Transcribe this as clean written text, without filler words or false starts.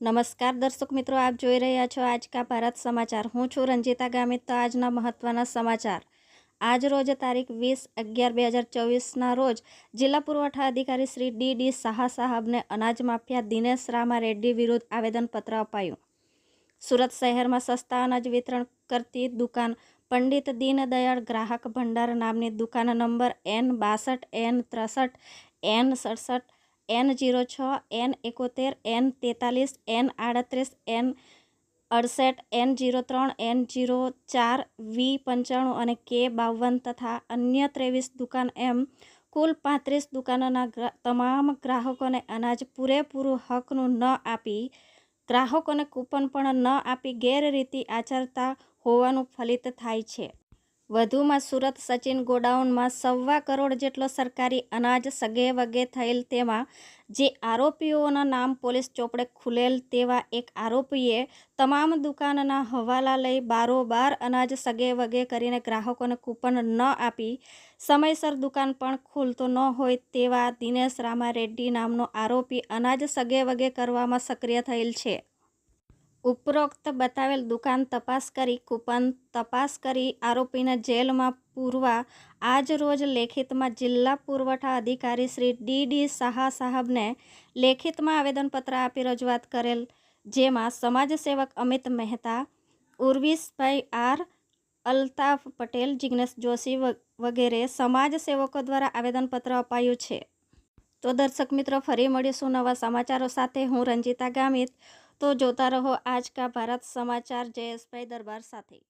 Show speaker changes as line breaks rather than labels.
નમસ્કાર દર્શક મિત્રો, આપ જોઈ રહ્યા છો આજ કા ભારત સમાચાર। હું છું રંજીતા ગામિત। તો આજના મહત્વના સમાચાર। આજ રોજ તારીખ 20/11/2024ના રોજ જિલ્લા પુરવઠા અધિકારી શ્રી ડી શાહ સાહેબને અનાજ માફિયા દિનેશ રામા રેડ્ડી વિરુદ્ધ આવેદનપત્ર અપાયું। સુરત શહેરમાં સસ્તા અનાજ વિતરણ કરતી દુકાન પંડિત દીનદયાળ ગ્રાહક ભંડાર નામની દુકાન number N62 N63 N67 N06 N71 N43 N38 N68 N03 N04 V95 અને K52 તથા અન્ય 23 દુકાન એમ કુલ 35 દુકાનોના તમામ ગ્રાહકોને અનાજ પૂરેપૂરું હકનું ન આપી ગ્રાહકોને કૂપન પણ ન આપી ગેરરીતિ આચરતા હોવાનું ફલિત થાય છે। વધુમાં સુરત સચિન ગોડાઉનમાં 1.25 કરોડ જેટલો સરકારી અનાજ સગેવગે થયેલ, તેમાં જે આરોપીઓના નામ પોલીસ ચોપડે ખુલેલ તેવા એક આરોપીએ તમામ દુકાનના હવાલા લઈ બારોબાર અનાજ સગેવગે કરીને ગ્રાહકોને કૂપન ન આપી સમયસર દુકાન પણ ખુલતો ન હોય તેવા દિનેશ રામા રેડ્ડી નામનો આરોપી અનાજ સગેવગે કરવામાં સક્રિય થયેલ છે। ઉપરોક્ત બતાવેલ દુકાન તપાસ કરી કૂપન તપાસ કરી આરોપીને જેલમાં પૂરવા આજ રોજ લેખિતમાં જિલ્લા પુરવઠા અધિકારી શ્રી ડી શાહ સાહેબને લેખિતમાં આવેદનપત્ર આપી રજૂઆત કરેલ, જેમાં સમાજસેવક અમિત મહેતા, ઉર્વિશભાઈ આર, અલ્તાફ પટેલ, જિગ્નેશ જોશી વગેરે સમાજસેવકો દ્વારા આવેદનપત્ર અપાયું છે। તો દર્શક મિત્રો, ફરી મળીશું નવા સમાચારો સાથે। હું રંજીતા ગામિત। તો જોતા રહો આજ કા ભારત સમાચાર જયેશભાઈ દરબાર સાથે।